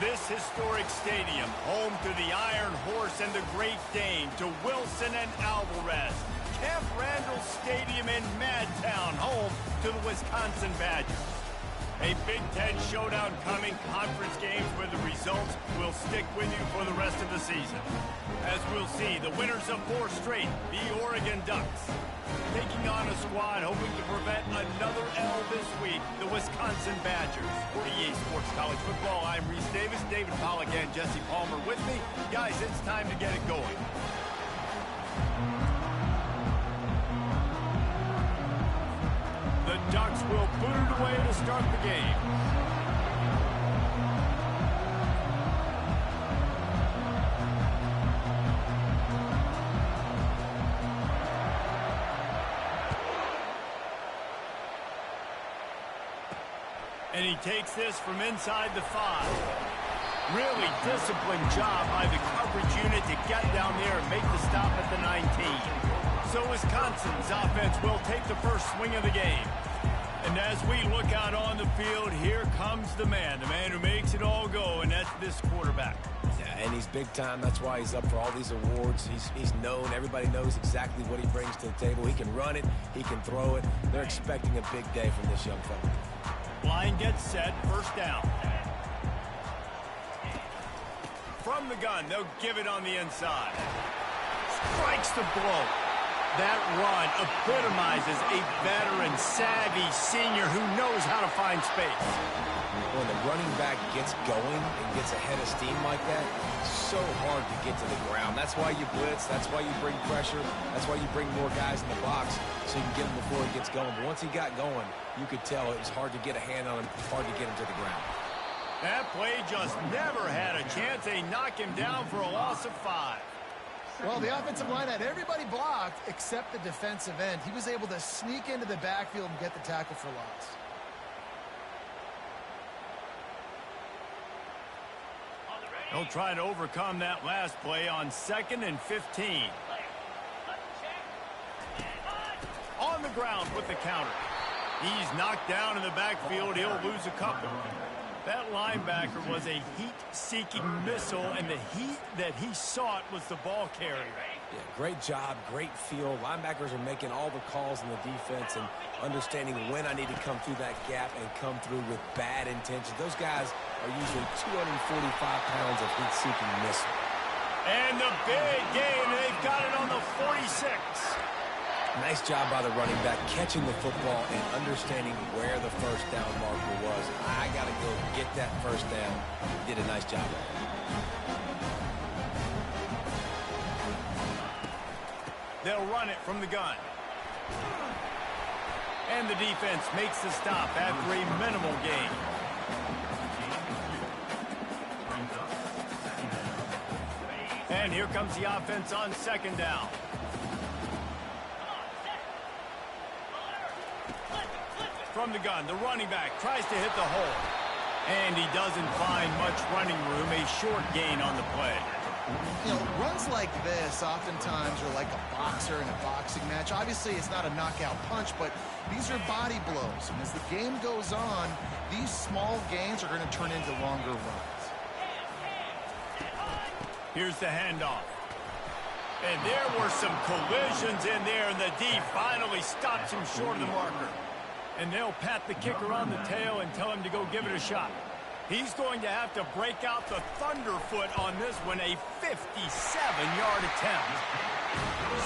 This historic stadium, home to the Iron Horse and the Great Dane, to Wilson and Alvarez. Camp Randall Stadium in Madtown, home to the Wisconsin Badgers. A Big Ten showdown coming, conference games where the results will stick with you for the rest of the season. As we'll see, the winners of 4 straight, the Oregon Ducks, taking on a squad hoping to prevent another L this week, the Wisconsin Badgers. For EA Sports College Football, I'm Reese Davis, David Pollack, and Jesse Palmer with me. Guys, it's time to get it going. The Ducks will put it away to start the game. And he takes this from inside the 5. Really disciplined job by the coverage unit to get down there and make the stop at the 19. So Wisconsin's offense will take the first swing of the game. And as we look out on the field, here comes the man who makes it all go, and that's this quarterback. Yeah, and he's big time. That's why he's up for all these awards. He's known. Everybody knows exactly what he brings to the table. He can run it. He can throw it. They're expecting a big day from this young fella. Line gets set, first down. From the gun, they'll give it on the inside. Strikes the blow. That run epitomizes a veteran, savvy senior who knows how to find space. When the running back gets going and gets ahead of steam like that, it's so hard to get to the ground. That's why you blitz. That's why you bring pressure. That's why you bring more guys in the box so you can get him before he gets going. But once he got going, you could tell it was hard to get a hand on him, hard to get him to the ground. That play just never had a chance. They knock him down for a loss of 5. Well, the offensive line had everybody blocked except the defensive end. He was able to sneak into the backfield and get the tackle for loss. He'll try to overcome that last play on 2nd and 15. On the ground with the counter. He's knocked down in the backfield. He'll lose a couple. That linebacker was a heat-seeking missile, and the heat that he sought was the ball carrier. Yeah, great job, great feel. Linebackers are making all the calls in the defense and understanding when I need to come through that gap and come through with bad intentions. Those guys are usually 245 pounds of heat-seeking missile. And the big game, they've got it on the 46. Nice job by the running back, catching the football and understanding where the first down marker was. I got to go get that first down. He did a nice job of it. They'll run it from the gun. And the defense makes the stop after a minimal gain. And here comes the offense on 2nd down. From the gun, the running back tries to hit the hole. And he doesn't find much running room, a short gain on the play. You know, runs like this oftentimes are like a boxer in a boxing match. Obviously, it's not a knockout punch, but these are body blows. And as the game goes on, these small gains are going to turn into longer runs. Here's the handoff. And there were some collisions in there, and the D finally stops him short of the marker. And they'll pat the kicker on the tail and tell him to go give it a shot. He's going to have to break out the thunderfoot on this one, a 57-yard attempt.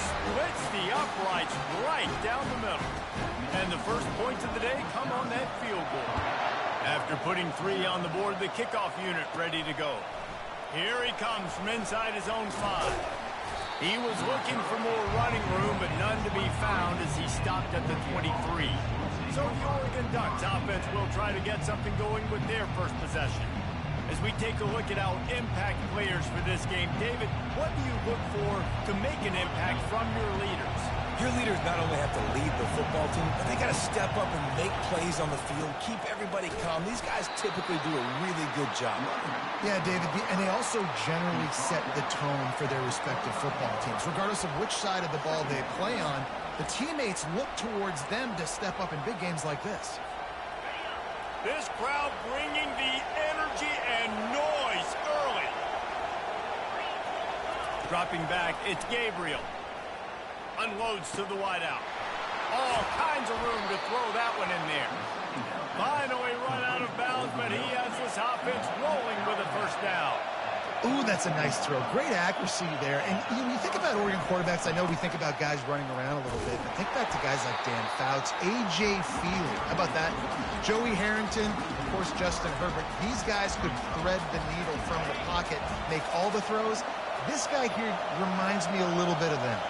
Splits the uprights right down the middle. And the first points of the day come on that field goal. After putting 3 on the board, the kickoff unit ready to go. Here he comes from inside his own 5. He was looking for more running room, but none to be found as he stopped at the 23. So the Oregon Ducks offense will try to get something going with their first possession. As we take a look at our impact players for this game, David, what do you look for to make an impact from your leaders? Your leaders not only have to lead the football team, but they got to step up and make plays on the field, keep everybody calm. These guys typically do a really good job. Yeah, David, and they also generally set the tone for their respective football teams. Regardless of which side of the ball they play on, the teammates look towards them to step up in big games like this. This crowd bringing the energy and noise choice early. Dropping back, it's Gabriel. Unloads to the wideout. All kinds of room to throw that one in there. Finally run out of bounds, but he has this offense rolling with a first down. Ooh, that's a nice throw. Great accuracy there. And when you think about Oregon quarterbacks, I know we think about guys running around a little bit, but think back to guys like Dan Fouts, A.J. Feely. How about that? Joey Harrington, of course, Justin Herbert. These guys could thread the needle from the pocket, make all the throws. This guy here reminds me a little bit of them.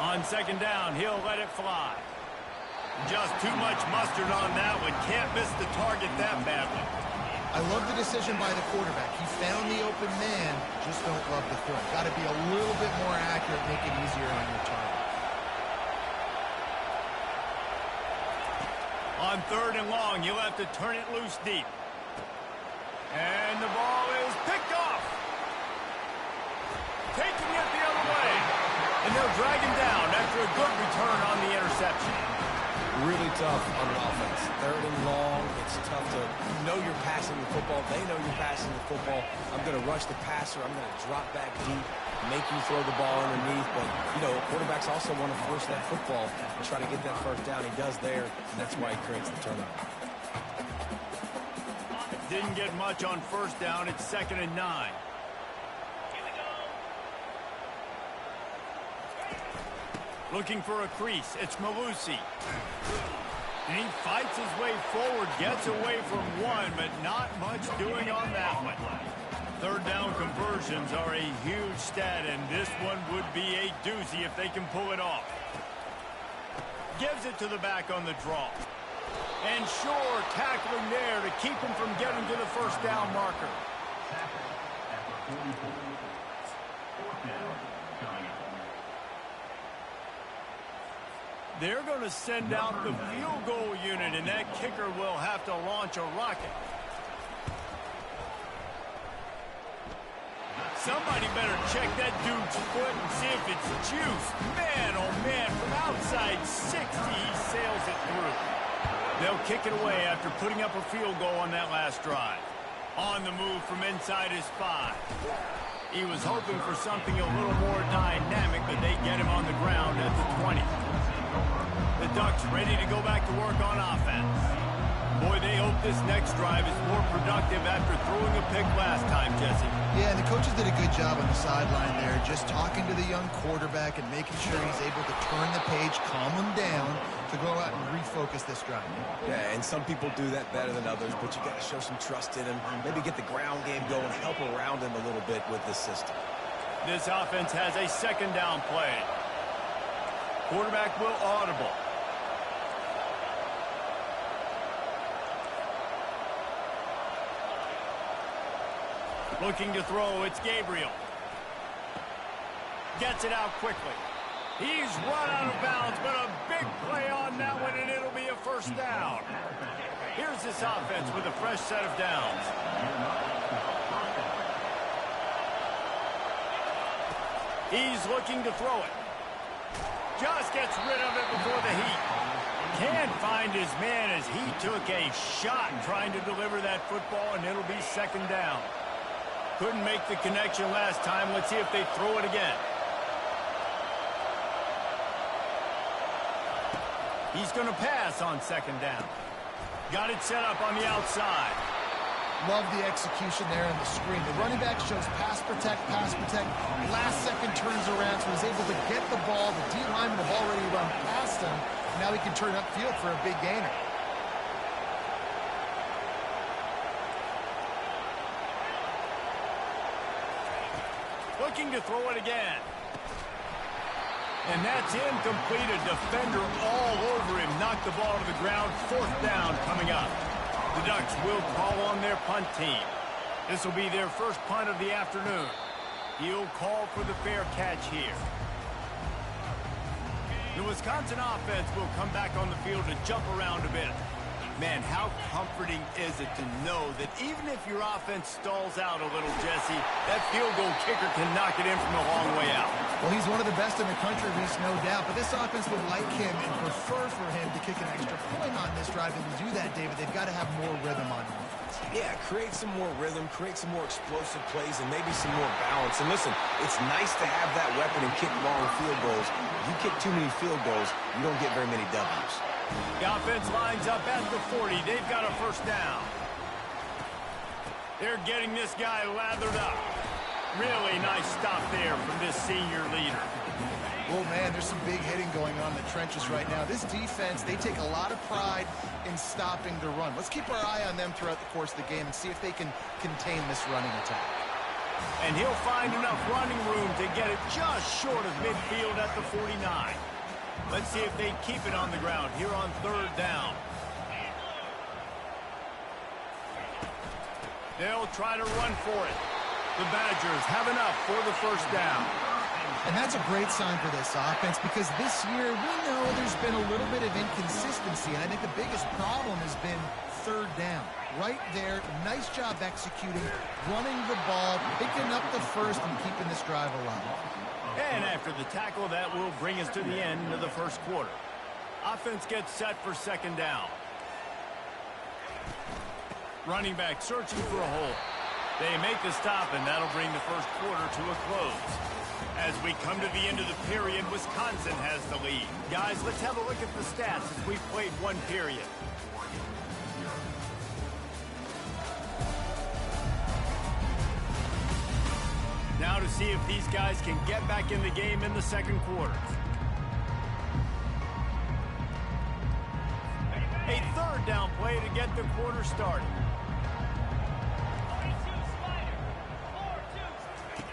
On second down, he'll let it fly. Just too much mustard on that one. Can't miss the target that badly. I love the decision by the quarterback. He found the open man, just don't love the throw. Got to be a little bit more accurate, make it easier on your target. On third and long, you'll have to turn it loose deep. And the ball is picked off. Taking it the other way. And they'll drag him down after a good return on the interception. Really tough on offense. Third and long, it's tough to know you're passing the football. They know you're passing the football. I'm going to rush the passer. I'm going to drop back deep, make you throw the ball underneath. But, you know, quarterbacks also want to force that football and try to get that first down. He does there, and that's why he creates the turnover. Didn't get much on first down. It's 2nd and 9. Looking for a crease. It's Malusi. And he fights his way forward, gets away from one, but not much doing on that one. Third down conversions are a huge stat, and this one would be a doozy if they can pull it off. Gives it to the back on the draw. And sure, tackling there to keep him from getting to the first down marker. They're going to send out the field goal unit, and that kicker will have to launch a rocket. Somebody better check that dude's foot and see if it's juice. Man, oh man, from outside 60, he sails it through. They'll kick it away after putting up a field goal on that last drive. On the move from inside his 5. He was hoping for something a little more dynamic, but they get him on the ground at the 20. The Ducks ready to go back to work on offense. Boy, they hope this next drive is more productive after throwing a pick last time, Jesse. Yeah, the coaches did a good job on the sideline there, just talking to the young quarterback and making sure he's able to turn the page, calm him down, to go out and refocus this drive. Yeah, and some people do that better than others, but you got to show some trust in him, maybe get the ground game going, help around him a little bit with this system. This offense has a second down play. Quarterback will audible. Looking to throw, it's Gabriel. Gets it out quickly. He's run out of bounds, but a big play on that one, and it'll be a first down. Here's this offense with a fresh set of downs. He's looking to throw it. Just gets rid of it before the heat. Can't find his man as he took a shot trying to deliver that football, and it'll be second down. Couldn't make the connection last time. Let's see if they throw it again. He's going to pass on second down. Got it set up on the outside. Love the execution there on the screen. The running back shows pass protect, pass protect. Last second turns around, so he's able to get the ball. The D linemen have already run past him. Now he can turn upfield for a big gainer. Looking to throw it again. And that's incomplete. A defender all over him. Knocked the ball to the ground. Fourth down coming up. The Ducks will call on their punt team. This will be their first punt of the afternoon. He'll call for the fair catch here. The Wisconsin offense will come back on the field to jump around a bit. Man, how comforting is it to know that even if your offense stalls out a little, Jesse, that field goal kicker can knock it in from a long way out. Well, he's one of the best in the country, at least no doubt. But this offense would like him and prefer for him to kick an extra point on this drive. And to do that, David, they've got to have more rhythm on him. Yeah, create some more rhythm, create some more explosive plays, and maybe some more balance. And listen, it's nice to have that weapon and kick long field goals. If you kick too many field goals, you don't get very many W's. The offense lines up at the 40. They've got a first down. They're getting this guy lathered up. Really nice stop there from this senior leader. Oh, man, there's some big hitting going on in the trenches right now. This defense, they take a lot of pride in stopping the run. Let's keep our eye on them throughout the course of the game and see if they can contain this running attack. And he'll find enough running room to get it just short of midfield at the 49. Let's see if they keep it on the ground here on third down. They'll try to run for it. The Badgers have enough for the first down. And that's a great sign for this offense because this year we know there's been a little bit of inconsistency, and I think the biggest problem has been third down. Right there, nice job executing, running the ball, picking up the first, and keeping this drive alive. And after the tackle, that will bring us to the end of the first quarter. Offense gets set for second down. Running back searching for a hole. They make the stop, and that'll bring the first quarter to a close. As we come to the end of the period, Wisconsin has the lead. Guys, let's have a look at the stats as we've played one period. Now to see if these guys can get back in the game in the second quarter. A third down play to get the quarter started.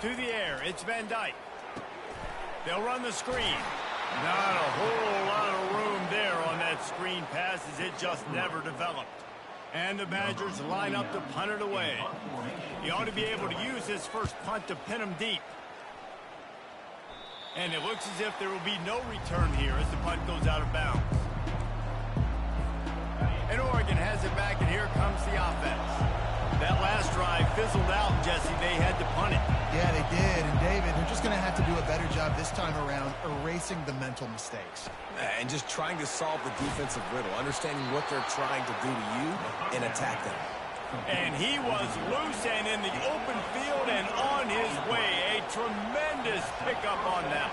To the air, it's Van Dyke. They'll run the screen. Not a whole lot of room there on that screen pass as it just never developed. And the Badgers line up to punt it away. He ought to be able to use his first punt to pin him deep. And it looks as if there will be no return here as the punt goes out of bounds. And Oregon has it back, and here comes the offense. That last drive fizzled out, Jesse. They had to punt it. Yeah, they did. And, David, they're just going to have to do a better job this time around erasing the mental mistakes. And just trying to solve the defensive riddle, understanding what they're trying to do to you and attack them. And he was loose and in the open field and on his way. A tremendous pickup on that.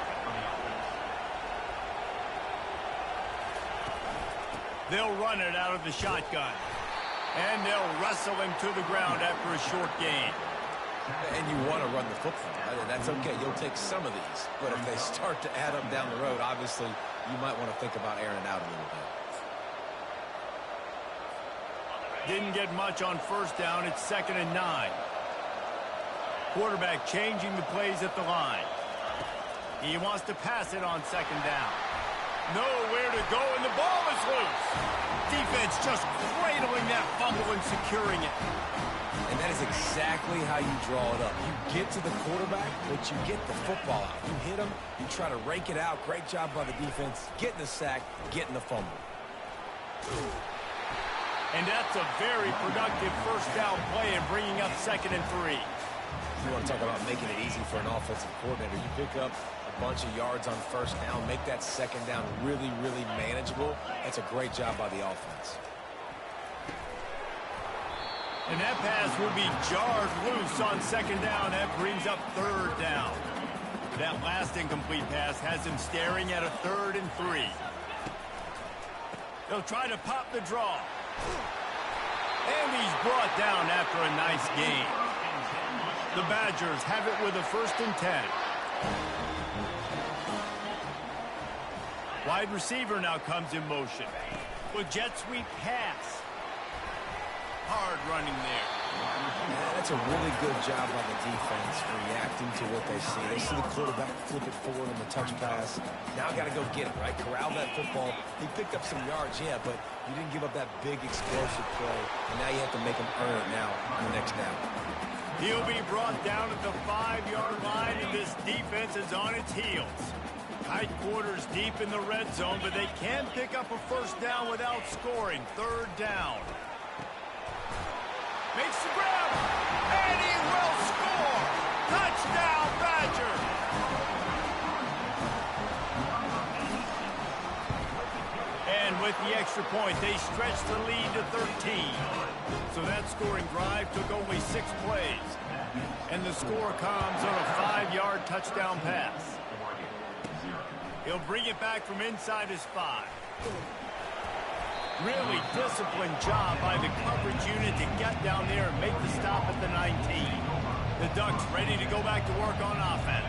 They'll run it out of the shotgun. And they'll wrestle him to the ground after a short gain. And you want to run the football. That's okay. You'll take some of these. But if they start to add up down the road, obviously, you might want to think about airing it out a little bit. Didn't get much on first down. It's 2nd and 9. Quarterback changing the plays at the line. He wants to pass it on 2nd down. Nowhere to go, and the ball is loose. Defense just cradling that fumble and securing it. And that is exactly how you draw it up. You get to the quarterback, but you get the football out. You hit him, you try to rake it out. Great job by the defense. Getting the sack, getting the fumble. And that's a very productive first down play and bringing up 2nd and 3. You want to talk about making it easy for an offensive coordinator. You pick up a bunch of yards on first down, make that second down really, really manageable. That's a great job by the offense. And that pass will be jarred loose on 2nd down. That brings up 3rd down. That last incomplete pass has him staring at a 3rd and 3. They'll try to pop the draw. And he's brought down after a nice gain. The Badgers have it with a 1st and 10. Wide receiver now comes in motion. With jet sweep pass. Hard running there. Yeah, that's a really good job by the defense reacting to what they see. They see the quarterback flip it forward on the touch pass. Now got to go get it, right? Corral that football. He picked up some yards, yeah, but you didn't give up that big explosive play. And now you have to make him earn it now on the next down. He'll be brought down at the 5-yard line, and this defense is on its heels. Tight quarters deep in the red zone, but they can pick up a first down without scoring. 3rd down. Makes the grab, and he will score! Touchdown, Badger! And with the extra point. They stretched the lead to 13. So that scoring drive took only 6 plays. And the score comes on a 5-yard touchdown pass. He'll bring it back from inside his 5. Really disciplined job by the coverage unit to get down there and make the stop at the 19. The Ducks ready to go back to work on offense.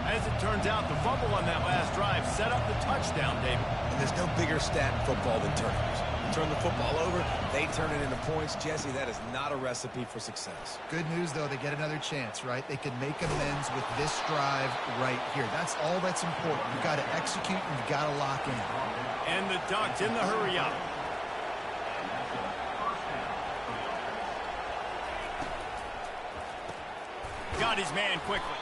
As it turns out, the fumble on that last drive set up the touchdown, David. And there's no bigger stat in football than turnovers. You turn the football over, they turn it into points. Jesse, that is not a recipe for success. Good news, though, they get another chance, right? They can make amends with this drive right here. That's all that's important. You've got to execute and you've got to lock in. And the Ducks in the hurry up. Got his man quickly.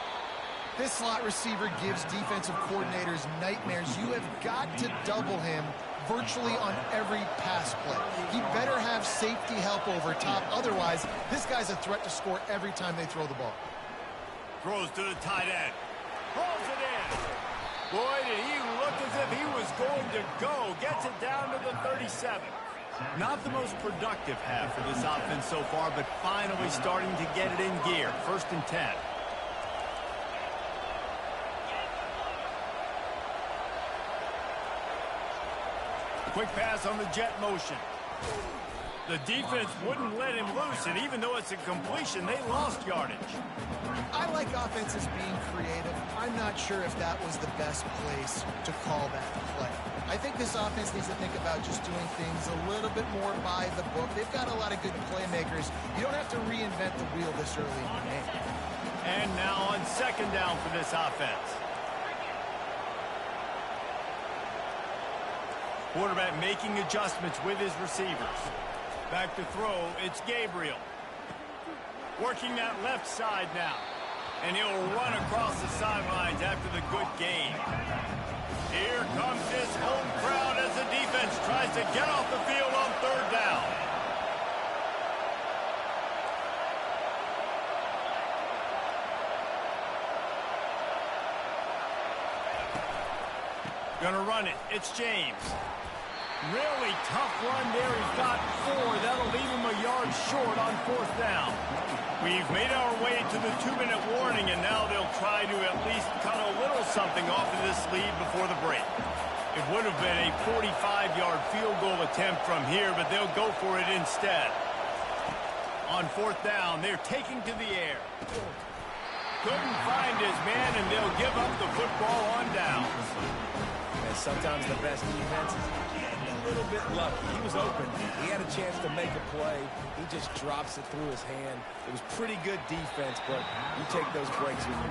This slot receiver gives defensive coordinators nightmares. You have got to double him virtually on every pass play. He better have safety help over top. Otherwise, this guy's a threat to score every time they throw the ball. Throws to the tight end. Pulls it in. Boy, did he look as if he was going to go. Gets it down to the 37. Not the most productive half for this offense so far, but finally starting to get it in gear. 1st and 10. Quick pass on the jet motion. The defense wouldn't let him loose, and even though it's a completion, they lost yardage. I like offenses being creative. I'm not sure if that was the best place to call that play. I think this offense needs to think about just doing things a little bit more by the book. They've got a lot of good playmakers. You don't have to reinvent the wheel this early in the game. And now on 2nd down for this offense. Quarterback making adjustments with his receivers. Back to throw, it's Gabriel. Working that left side now. And he'll run across the sidelines after the good game. Here comes this home crowd as the defense tries to get off the field on 3rd down. Gonna run it. It's James. Really tough run there. He's got 4. That'll leave him a yard short on 4th down. We've made our way to the 2-minute warning, and now they'll try to at least cut a little something off of this lead before the break. It would have been a 45-yard field goal attempt from here, but they'll go for it instead. On 4th down, they're taking to the air. Couldn't find his man, and they'll give up the football on downs. And sometimes the best defense is getting a little bit lucky. He was open. He had a chance to make a play. He just drops it through his hand. It was pretty good defense, but you take those breaks when you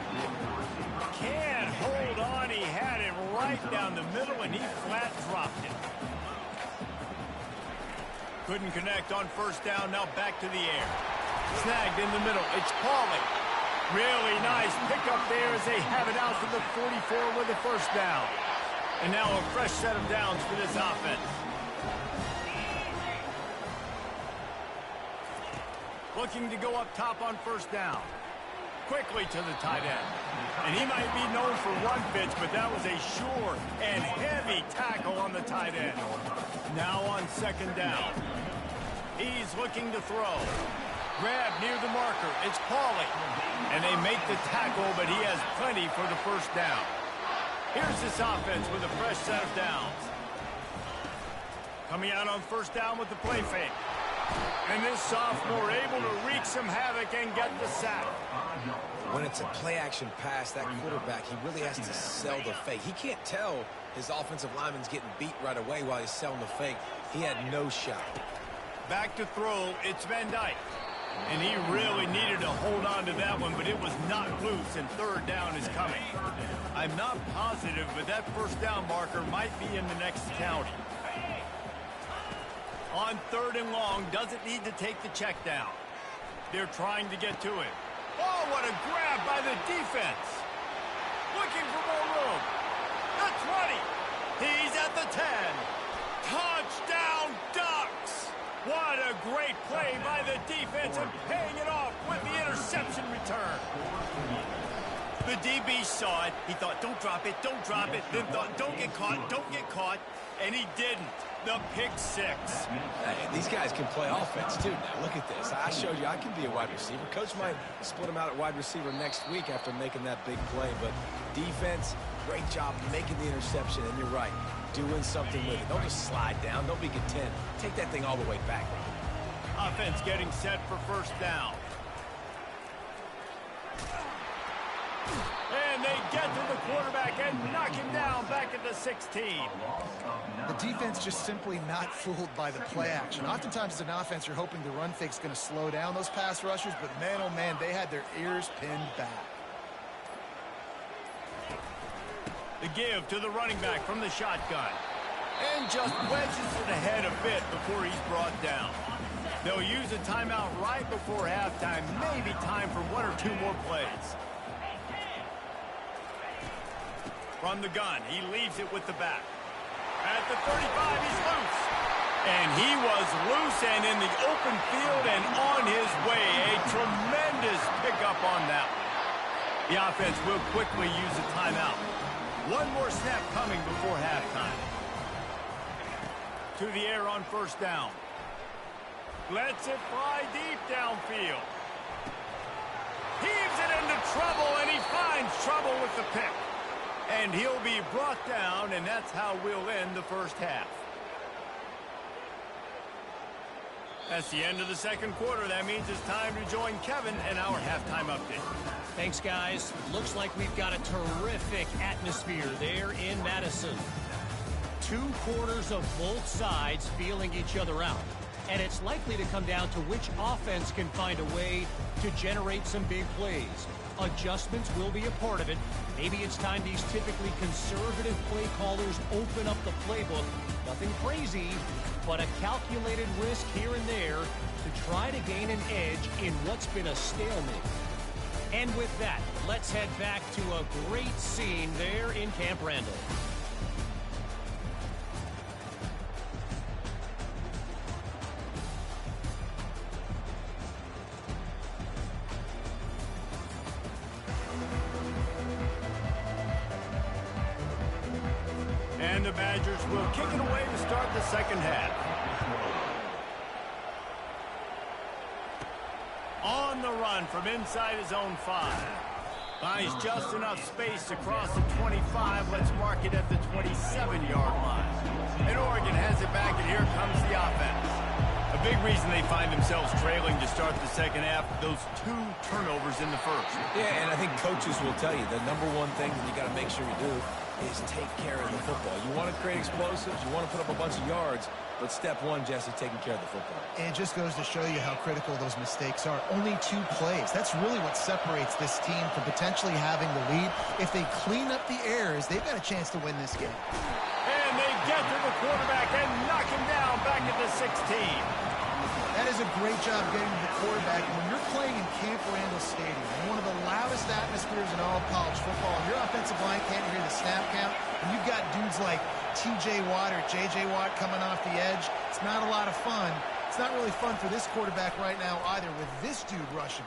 Can't hold on. He had it right down the middle, and he flat dropped it. Couldn't connect on 1st down. Now back to the air. Snagged in the middle. It's Pauly. Really nice pickup there as they have it out to the 44 with the 1st down. And now a fresh set of downs for this offense. Looking to go up top on 1st down. Quickly to the tight end. And he might be known for run fits, but that was a sure and heavy tackle on the tight end. Now on 2nd down. He's looking to throw. Grab near the marker. It's Pauly. And they make the tackle, but he has plenty for the 1st down. Here's this offense with a fresh set of downs. Coming out on 1st down with the play fake. And this sophomore able to wreak some havoc and get the sack. When it's a play-action pass, that quarterback, he really has to sell the fake. He can't tell his offensive lineman's getting beat right away while he's selling the fake. He had no shot. Back to throw, it's Van Dyke. And he really needed to hold on to that one, but it was not loose, and 3rd down is coming. I'm not positive, but that 1st down marker might be in the next county. On 3rd and long, doesn't need to take the check down. They're trying to get to it. Oh, what a grab by the defense. Looking for more room. The 20. He's at the 10. Touchdown, Ducks. What a great play by the defense and paying it off with the interception return. The DB saw it. He thought, don't drop it, don't drop it. Then thought, don't get caught, don't get caught. And he didn't. The pick six. Hey, these guys can play offense, too. Now, look at this. I showed you I can be a wide receiver. Coach might split him out at wide receiver next week after making that big play. But defense, great job making the interception. And you're right, doing something with it. Don't just slide down. Don't be content. Take that thing all the way back. Offense getting set for first down. And they get to the quarterback and knock him down back at the 16. The defense just simply not fooled by the play action. Oftentimes as an offense, you're hoping the run fake's going to slow down those pass rushers, but man, oh man, they had their ears pinned back. The give to the running back from the shotgun. And just wedges it ahead a bit before he's brought down. They'll use a timeout right before halftime. Maybe time for one or two more plays. From the gun, he leaves it with the back. At the 35, he's loose. And he was loose and in the open field and on his way. A tremendous pickup on that one. The offense will quickly use a timeout. One more snap coming before halftime. To the air on first down. Lets it fly deep downfield. Heaves it into trouble, and he finds trouble with the pick. And he'll be brought down, and that's how we'll end the first half. That's the end of the second quarter. That means it's time to join Kevin in our halftime update. Thanks, guys. Looks like we've got a terrific atmosphere there in Madison. 2 quarters of both sides feeling each other out. And it's likely to come down to which offense can find a way to generate some big plays. Adjustments will be a part of it. Maybe it's time these typically conservative play callers open up the playbook. Nothing crazy, but a calculated risk here and there to try to gain an edge in what's been a stalemate. And with that, let's head back to a great scene there in Camp Randall. And the Badgers will kick it away to start the second half. On the run from inside his own 5. Finds just enough space to cross the 25. Let's mark it at the 27-yard line. And Oregon has it back, and here comes the offense. A big reason they find themselves trailing to start the second half, those 2 turnovers in the first. Yeah, and I think coaches will tell you the number one thing that you got to make sure you do is take care of the football. You want to create explosives, you want to put up a bunch of yards, but step one, Jesse, taking care of the football. And it just goes to show you how critical those mistakes are. Only 2 plays. That's really what separates this team from potentially having the lead. If they clean up the errors, they've got a chance to win this game. And they get to the quarterback and knock him down back at the 16. That is a great job getting to the quarterback. When you're playing in Camp Randall Stadium, in one of the loudest atmospheres in all of college football, and your offensive line can't hear the snap count, and you've got dudes like T.J. Watt or J.J. Watt coming off the edge, it's not a lot of fun. It's not really fun for this quarterback right now either with this dude rushing.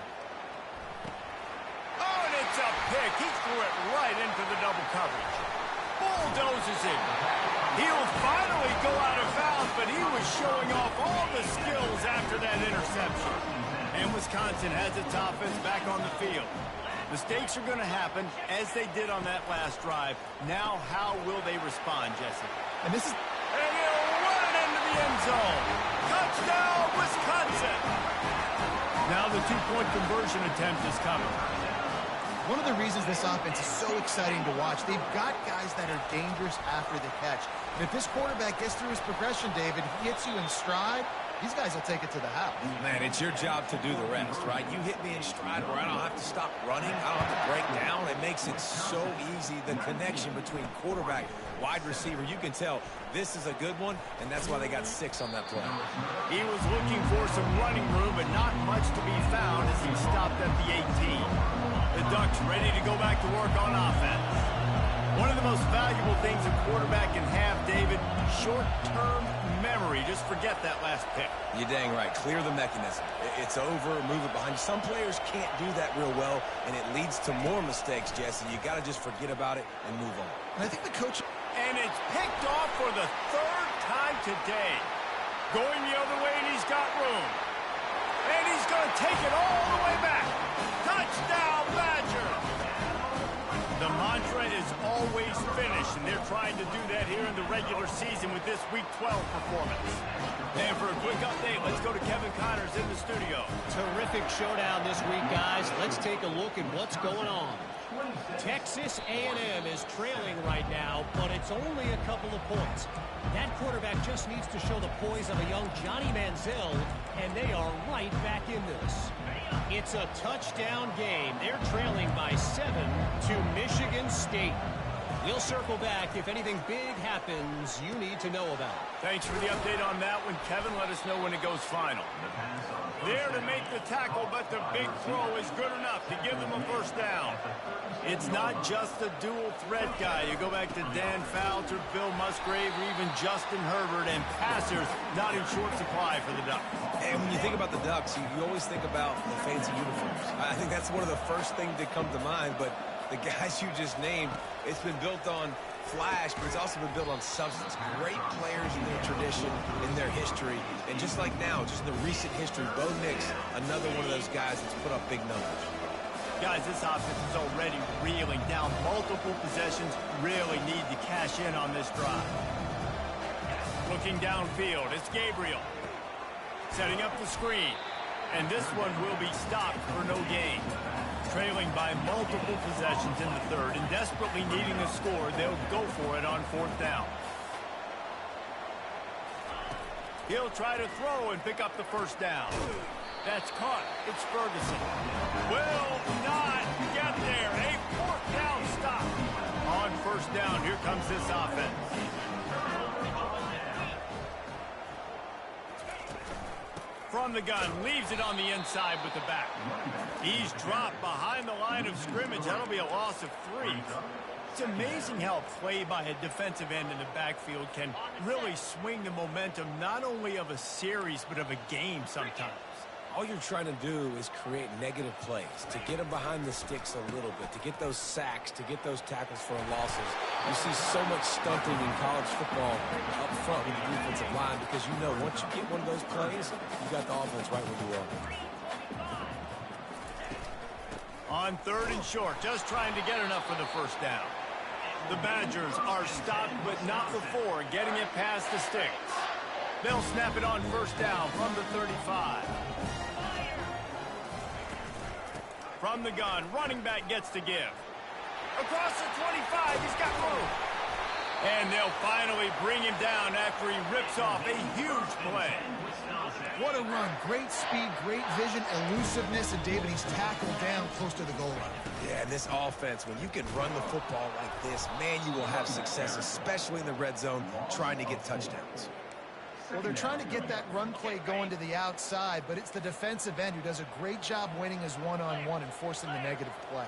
Oh, and it's a pick. He threw it right into the double coverage. Bulldozes him. He'll finally go out of bounds, but he was showing off all the skills after that interception. And Wisconsin has its offense back on the field. Mistakes are going to happen, as they did on that last drive. Now, how will they respond, Jesse? And this is... And he'll run it into the end zone. Touchdown, Wisconsin! Now the 2-point conversion attempt is coming. One of the reasons this offense is so exciting to watch, they've got guys that are dangerous after the catch. And if this quarterback gets through his progression, David, he hits you in stride, these guys will take it to the house. Man, it's your job to do the rest, right? You hit me in stride where I don't have to stop running. I don't have to break down. It makes it so easy. The connection between quarterback, wide receiver, you can tell this is a good one, and that's why they got 6 on that play. He was looking for some running room, but not much to be found as he stopped at the 18. The Ducks ready to go back to work on offense. One of the most valuable couple things a quarterback can have, David. Short-term memory. Just forget that last pick. You're dang right. Clear the mechanism. It's over. Move it behind you. Some players can't do that real well, and it leads to more mistakes, Jesse. You got to just forget about it and move on. And I think the coach... And it's picked off for the third time today. Going the other way, and he's got room. And he's going to take it all the way back. Touchdown, Badger! The mantra is always finish, and they're trying to do that here in the regular season with this Week 12 performance. And for a quick update, let's go to Kevin Connors in the studio. Terrific showdown this week, guys. Let's take a look at what's going on. Texas A&M is trailing right now, but it's only a couple of points. That quarterback just needs to show the poise of a young Johnny Manziel, and they are right back in this. It's a touchdown game. They're trailing by 7 to Michigan State. We'll circle back if anything big happens you need to know about. Thanks for the update on that one, Kevin. Let us know when it goes final. There to make the tackle, but the big throw is good enough to give them a first down. It's not just a dual threat guy. You go back to Dan Fouts, Bill Musgrave, or even Justin Herbert, and passers not in short supply for the Ducks. And when you think about the Ducks, you always think about the fancy uniforms. I think that's one of the first things that come to mind, but the guys you just named, it's been built on flash, but it's also been built on substance. Great players in their tradition, in their history, and just like now, just in the recent history, Bo Nix, another one of those guys that's put up big numbers. Guys, this offense is already reeling down multiple possessions, really need to cash in on this drive. Looking downfield, it's Gabriel. Setting up the screen, and this one will be stopped for no gain. Trailing by multiple possessions in the third and desperately needing a score, they'll go for it on fourth down. He'll try to throw and pick up the first down. That's caught. It's Ferguson. Will not get there. A fourth down stop. On first down, here comes this offense. From the gun, leaves it on the inside with the back. He's dropped behind the line of scrimmage. That'll be a loss of 3. It's amazing how play by a defensive end in the backfield can really swing the momentum not only of a series but of a game sometimes. All you're trying to do is create negative plays, to get them behind the sticks a little bit, to get those sacks, to get those tackles for losses. You see so much stunting in college football up front with the defensive line because you know once you get one of those plays, you got the offense right where you are. On third and short, just trying to get enough for the first down. The Badgers are stopped, but not before getting it past the sticks. They'll snap it on first down from the 35. From the gun, running back gets to give. Across the 25, he's got room. And they'll finally bring him down after he rips off a huge play. What a run. Great speed, great vision, elusiveness, and David, he's tackled down close to the goal line. Yeah, and this offense, when you can run the football like this, man, you will have success, especially in the red zone, trying to get touchdowns. Well, they're trying to get that run play going to the outside, but it's the defensive end who does a great job winning his one-on-one and forcing the negative play.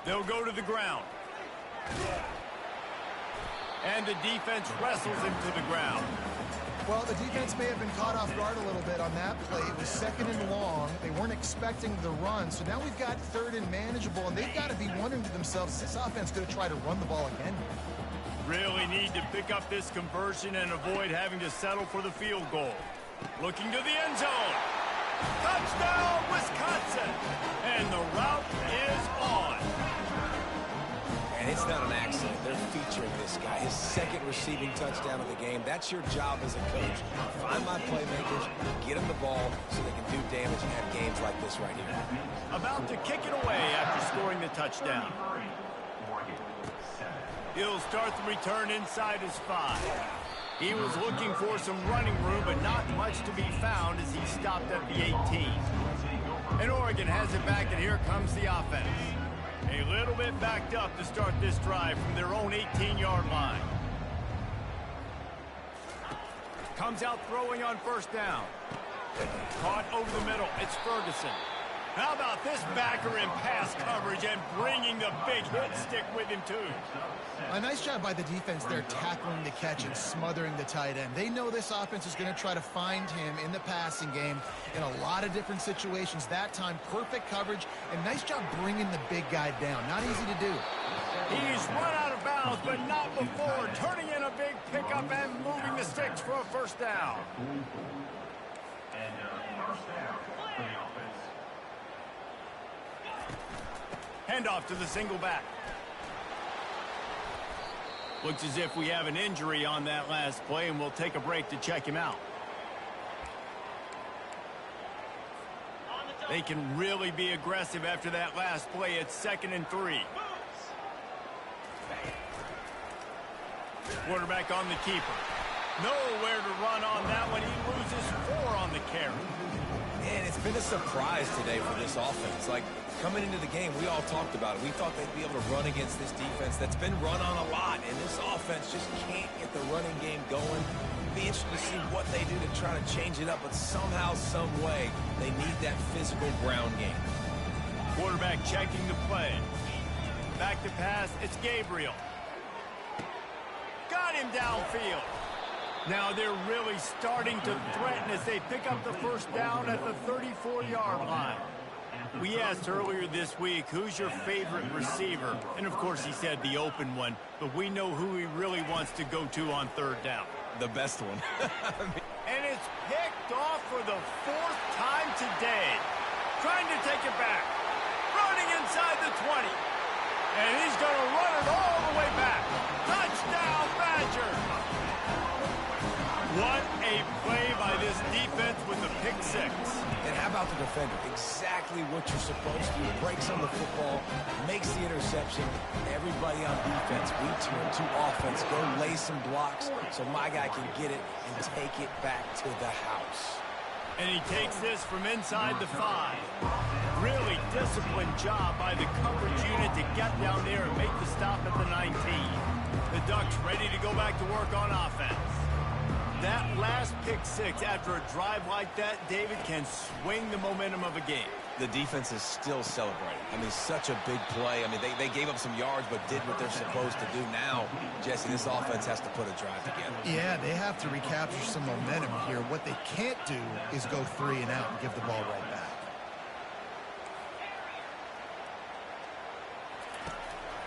They'll go to the ground. And the defense wrestles him to the ground. Well, the defense may have been caught off guard a little bit on that play. It was second and long. They weren't expecting the run, so now we've got third and manageable, and they've got to be wondering to themselves, is this offense going to try to run the ball again? Really need to pick up this conversion and avoid having to settle for the field goal. Looking to the end zone. Touchdown, Wisconsin! And the route is on. And it's not an accident. They're featuring this guy. His second receiving touchdown of the game. That's your job as a coach. Find my playmakers, get them the ball so they can do damage and have games like this right here. About to kick it away after scoring the touchdown. He'll start the return inside his 5. He was looking for some running room, but not much to be found as he stopped at the 18. And Oregon has it back, and here comes the offense. A little bit backed up to start this drive from their own 18-yard line. Comes out throwing on first down. Caught over the middle. It's Ferguson. How about this backer in pass coverage and bringing the big hit stick with him, too? A nice job by the defense there tackling the catch and smothering the tight end. They know this offense is going to try to find him in the passing game in a lot of different situations. That time, perfect coverage, and nice job bringing the big guy down. Not easy to do. He's run out of bounds, but not before. Turning in a big pickup and moving the sticks for a first down. Handoff to the single back. Looks as if we have an injury on that last play, and we'll take a break to check him out. They can really be aggressive after that last play. It's 2nd and 3. Quarterback on the keeper. Nowhere to run on that one. He loses 4 on the carry. Man, it's been a surprise today for this offense. Like, coming into the game, we all talked about it. We thought they'd be able to run against this defense that's been run on a lot, and this offense just can't get the running game going. Be interested to see what they do to try to change it up, but somehow, some way, they need that physical ground game. Quarterback checking the play. Back to pass, it's Gabriel. Got him downfield. Now they're really starting to threaten as they pick up the first down at the 34-yard line. We asked earlier this week, who's your favorite receiver? And, of course, he said the open one, but we know who he really wants to go to on 3rd down. The best one. And it's picked off for the 4th time today. Trying to take it back. Running inside the 20. And he's going to run it all the way back. Touchdown, Badger! What a play by this defense with the pick 6. And how about the defender? Exactly what you're supposed to do. Breaks on the football, makes the interception. Everybody on defense, we turn to offense. Go lay some blocks so my guy can get it and take it back to the house. And he takes this from inside the 5. Really disciplined job by the coverage unit to get down there and make the stop at the 19. The Ducks ready to go back to work on offense. That last pick 6 after a drive like that, David, can swing the momentum of a game. The defense is still celebrating. I mean, such a big play. I mean, they gave up some yards but did what they're supposed to do. Now, Jesse, this offense has to put a drive together. Yeah, they have to recapture some momentum here. What they can't do is go 3 and out and give the ball right back.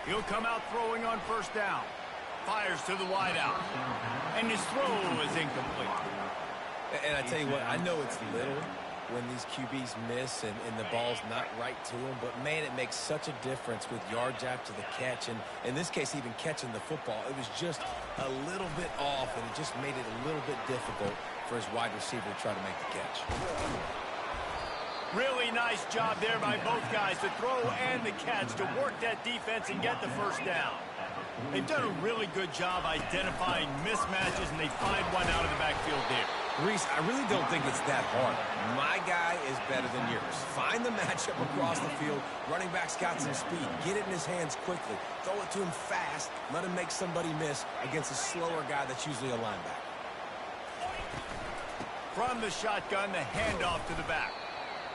He'll come out throwing on 1st down. Fires to the wideout. And his throw is incomplete. And I tell you what, I know it's little when these QBs miss and the ball's not right to them, but, man, it makes such a difference with yards after the catch. And in this case, even catching the football, it was just a little bit off, and it just made it a little bit difficult for his wide receiver to try to make the catch. Really nice job there by both guys to throw and the catch to work that defense and get the first down. They've done a really good job identifying mismatches, and they find one out of the backfield there. Reese, I really don't think it's that hard. My guy is better than yours. Find the matchup across the field. Running back's got some speed. Get it in his hands quickly. Throw it to him fast. Let him make somebody miss against a slower guy that's usually a linebacker. From the shotgun, the handoff to the back.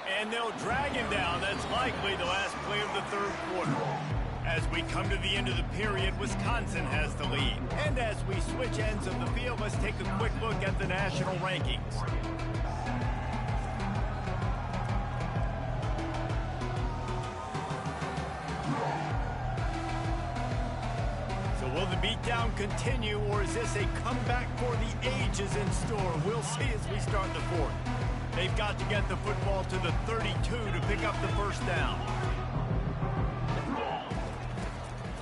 And they'll drag him down. That's likely the last play of the 3rd quarter. As we come to the end of the period, Wisconsin has the lead. And as we switch ends of the field, let's take a quick look at the national rankings. So will the beatdown continue, or is this a comeback for the ages in store? We'll see as we start the 4th. They've got to get the football to the 32 to pick up the first down.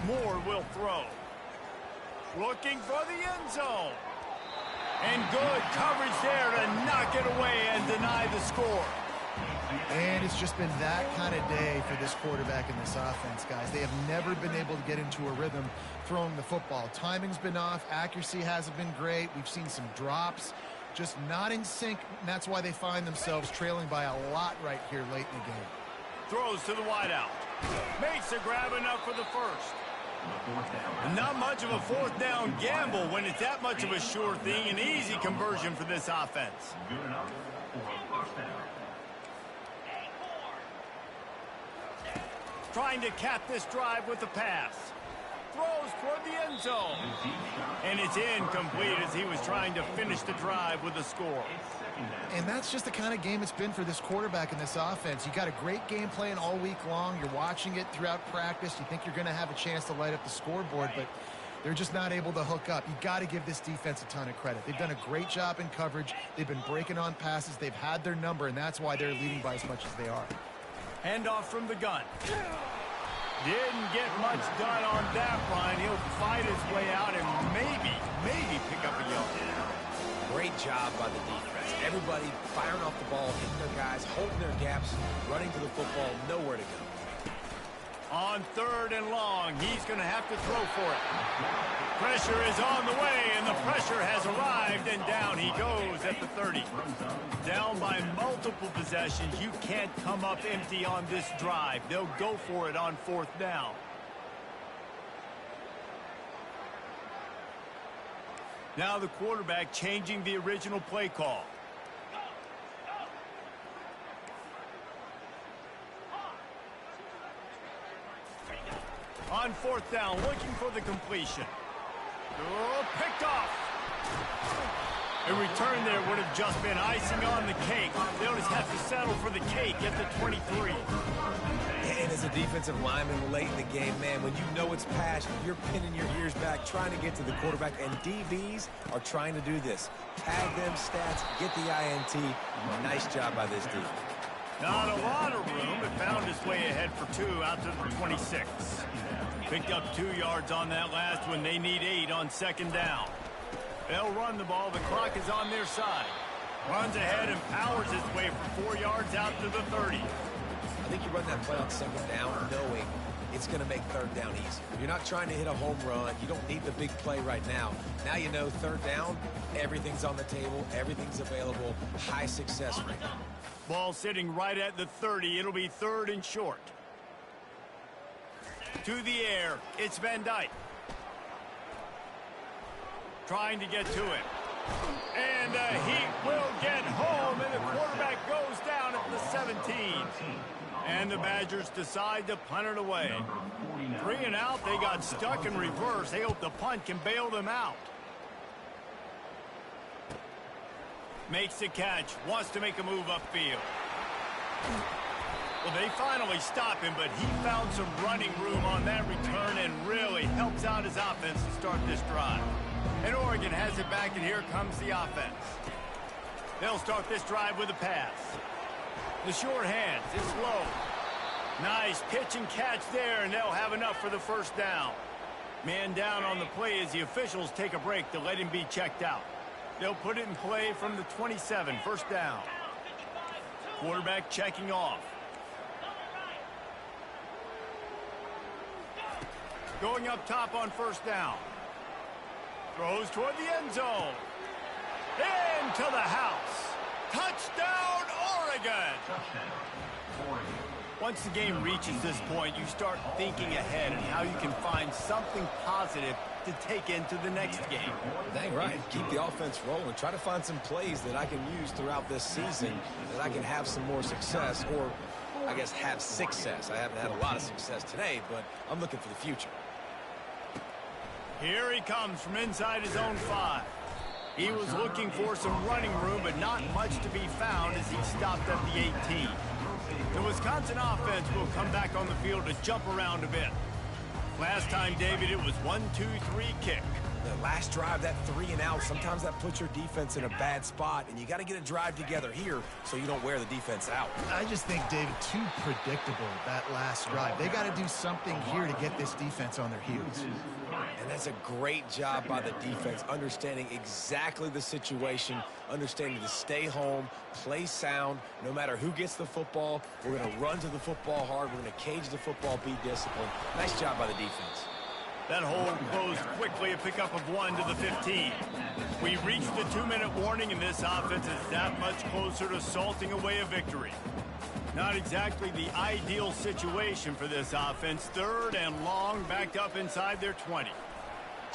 Moore will throw. Looking for the end zone. And good coverage there to knock it away and deny the score. And it's just been that kind of day for this quarterback and this offense, guys. They have never been able to get into a rhythm throwing the football. Timing's been off. Accuracy hasn't been great. We've seen some drops. Just not in sync. And that's why they find themselves trailing by a lot right here late in the game. Throws to the wideout. Makes a grab enough for the first. Not much of a 4th down gamble when it's that much of a sure thing. An easy conversion for this offense. trying to cap this drive with a pass. Throws toward the end zone. And it's incomplete as he was trying to finish the drive with a score. And that's just the kind of game it's been for this quarterback in this offense. You got a great game plan all week long. You're watching it throughout practice. You think you're going to have a chance to light up the scoreboard, but they're just not able to hook up. You got to give this defense a ton of credit. They've done a great job in coverage. They've been breaking on passes. They've had their number, and that's why they're leading by as much as they are. Handoff from the gun. Didn't get much done on that run. He'll fight his way out and maybe pick up a yard. Great job by the defense. Everybody firing off the ball, hitting their guys, holding their gaps, running to the football, nowhere to go. On 3rd and long, he's going to have to throw for it. Pressure is on the way, and the pressure has arrived, and down he goes at the 30. Down by multiple possessions, you can't come up empty on this drive. They'll go for it on 4th down. Now the quarterback changing the original play call. On 4th down, looking for the completion. Oh, picked off. A return there would have just been icing on the cake. They'll just have to settle for the cake at the 23. And as a defensive lineman late in the game, man, when you know it's passion, you're pinning your ears back, trying to get to the quarterback, and DBs are trying to do this. Tag them stats, get the INT. Nice job by this defense. Not a lot of room. It found its way ahead for 2 out to the 26. Picked up 2 yards on that last one. They need 8 on 2nd down. They'll run the ball. The clock is on their side. Runs ahead and powers his way for 4 yards out to the 30. I think you run that play on 2nd down knowing it's going to make 3rd down easy. You're not trying to hit a home run. You don't need the big play right now. Now you know 3rd down, everything's on the table, everything's available, high success rate. Ball sitting right at the 30. It'll be 3rd and short. To the air, it's Van Dyke. Trying to get to it. And he will get home, and the quarterback goes down at the 17. And the Badgers decide to punt it away. 3 and out, they got stuck in reverse. They hope the punt can bail them out. Makes the catch, wants to make a move upfield. Well, they finally stop him, but he found some running room on that return and really helps out his offense to start this drive. And Oregon has it back, and here comes the offense. They'll start this drive with a pass. The short hands, it's low. Nice pitch and catch there, and they'll have enough for the 1st down. Man down on the play as the officials take a break to let him be checked out. They'll put it in play from the 27, 1st down. Quarterback checking off. Going up top on 1st down. Throws toward the end zone. Into the house. Touchdown, Oregon! Once the game reaches this point, you start thinking ahead and how you can find something positive to take into the next game. Dang right. Keep the offense rolling. Try to find some plays that I can use throughout this season that I can have some more success, or I guess have success. I haven't had a lot of success today, but I'm looking for the future. Here he comes from inside his own 5. He was looking for some running room, but not much to be found as he stopped at the 18. The Wisconsin offense will come back on the field to jump around a bit. Last time, David, it was 1-2-3 kick. The last drive, that 3 and out, sometimes that puts your defense in a bad spot, and you got to get a drive together here so you don't wear the defense out. I just think, David, too predictable, that last drive. They got to do something here to get this defense on their heels. And that's a great job by the defense, understanding exactly the situation, understanding to stay home, play sound. No matter who gets the football, we're going to run to the football hard. We're going to cage the football, be disciplined. Nice job by the defense. That hole closed quickly, a pickup of 1 to the 15. We reached the 2-minute warning, and this offense is that much closer to salting away a victory. Not exactly the ideal situation for this offense. 3rd and long, backed up inside their 20.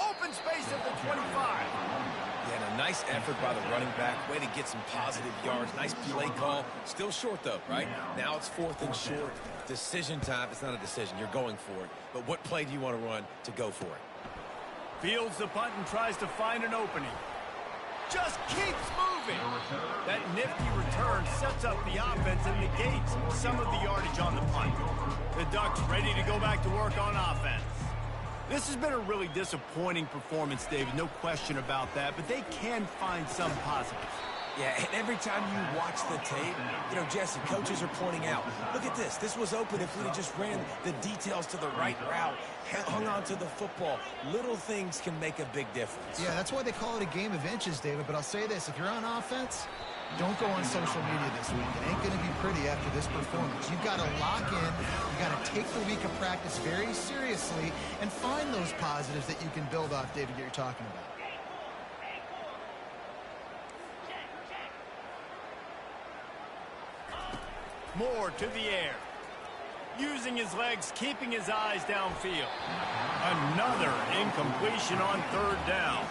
Open space at the 25. Yeah, and a nice effort by the running back. Way to get some positive yards. Nice play call. Still short, though, right? Now it's 4th and short. Decision time. It's not a decision. You're going for it. But what play do you want to run to go for it? Fields the punt and tries to find an opening. Just keeps moving. That nifty return sets up the offense and negates some of the yardage on the punt. The Ducks ready to go back to work on offense. This has been a really disappointing performance, David, no question about that, but they can find some positives. Yeah, and every time you watch the tape, you know, Jesse, coaches are pointing out, look at this. This was open if we'd have just ran the details to the right route, hung on to the football. Little things can make a big difference. Yeah, that's why they call it a game of inches, David. But I'll say this, if you're on offense, don't go on social media this week. It ain't going to be pretty after this performance. You've got to lock in. You've got to take the week of practice very seriously and find those positives that you can build off, David, that you're talking about. Moore to the air. Using his legs, keeping his eyes downfield. Another incompletion on 3rd down.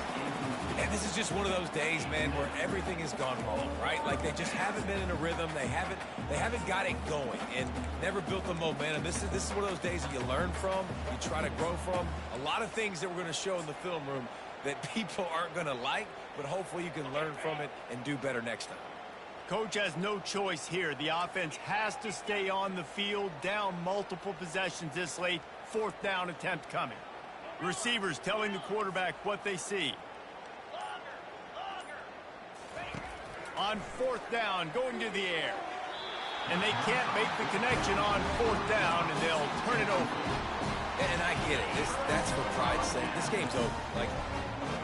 And this is just one of those days, man, where everything has gone wrong, right? Like they just haven't been in a rhythm. They haven't got it going and never built the momentum. This is one of those days that you learn from, you try to grow from. A lot of things that we're going to show in the film room that people aren't going to like, but hopefully you can learn from it and do better next time. Coach has no choice here. The offense has to stay on the field, down multiple possessions this late. 4th down attempt coming. Receivers telling the quarterback what they see. On 4th down, going to the air. And they can't make the connection on 4th down, and they'll turn it over. And I get it. That's for pride's sake. This game's over. Like,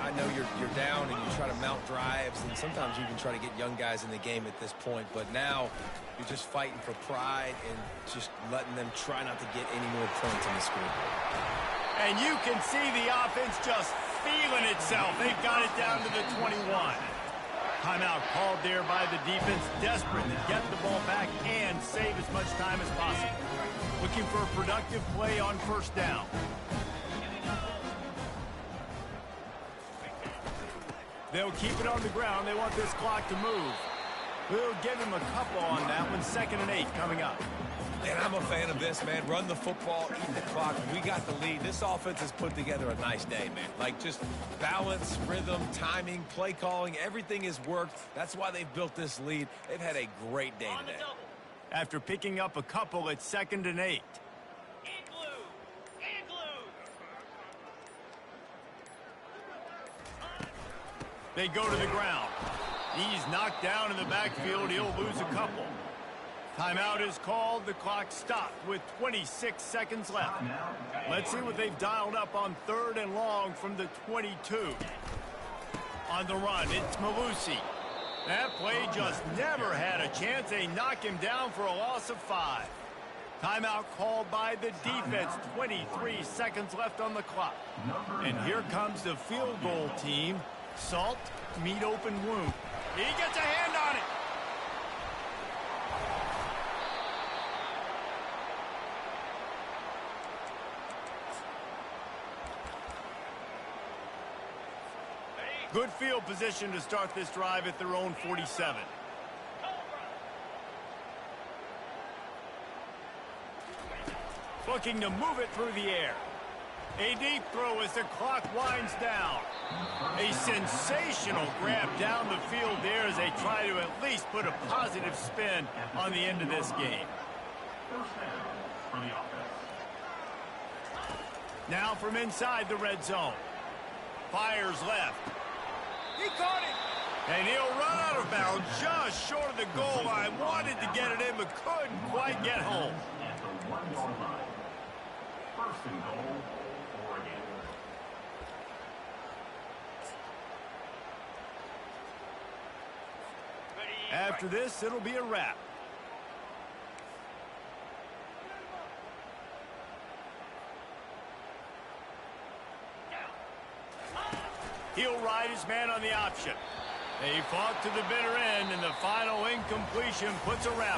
I know you're down and you try to mount drives, and sometimes you even try to get young guys in the game at this point. But now you're just fighting for pride and just letting them try not to get any more points on the scoreboard. And you can see the offense just feeling itself. They've got it down to the 21. Timeout called there by the defense, desperate to get the ball back and save as much time as possible. Looking for a productive play on 1st down. They'll keep it on the ground. They want this clock to move. We'll give him a couple on that one. 2nd and 8 coming up. And I'm a fan of this, man. Run the football, eat the clock. We got the lead. This offense has put together a nice day, man. Like, just balance, rhythm, timing, play calling, everything has worked. That's why they've built this lead. They've had a great day today. After picking up a couple at 2nd and 8. They go to the ground. He's knocked down in the backfield. He'll lose a couple. Timeout is called. The clock stopped with 26 seconds left. Let's see what they've dialed up on 3rd and long from the 22. On the run, it's Malusi. That play just never had a chance. They knock him down for a loss of 5. Timeout called by the defense. 23 seconds left on the clock. And here comes the field goal team. Salt, meat open wound. He gets a hand on it. Good field position to start this drive at their own 47. Looking to move it through the air. A deep throw as the clock winds down. A sensational grab down the field there as they try to at least put a positive spin on the end of this game. Now from inside the red zone. Fires left. He caught it. And he'll run out of bounds just short of the goal line. Wanted to get it in but couldn't quite get home. First and goal, Oregon. After this, it'll be a wrap. He'll ride his man on the option. They fought to the bitter end, and the final incompletion puts a wrap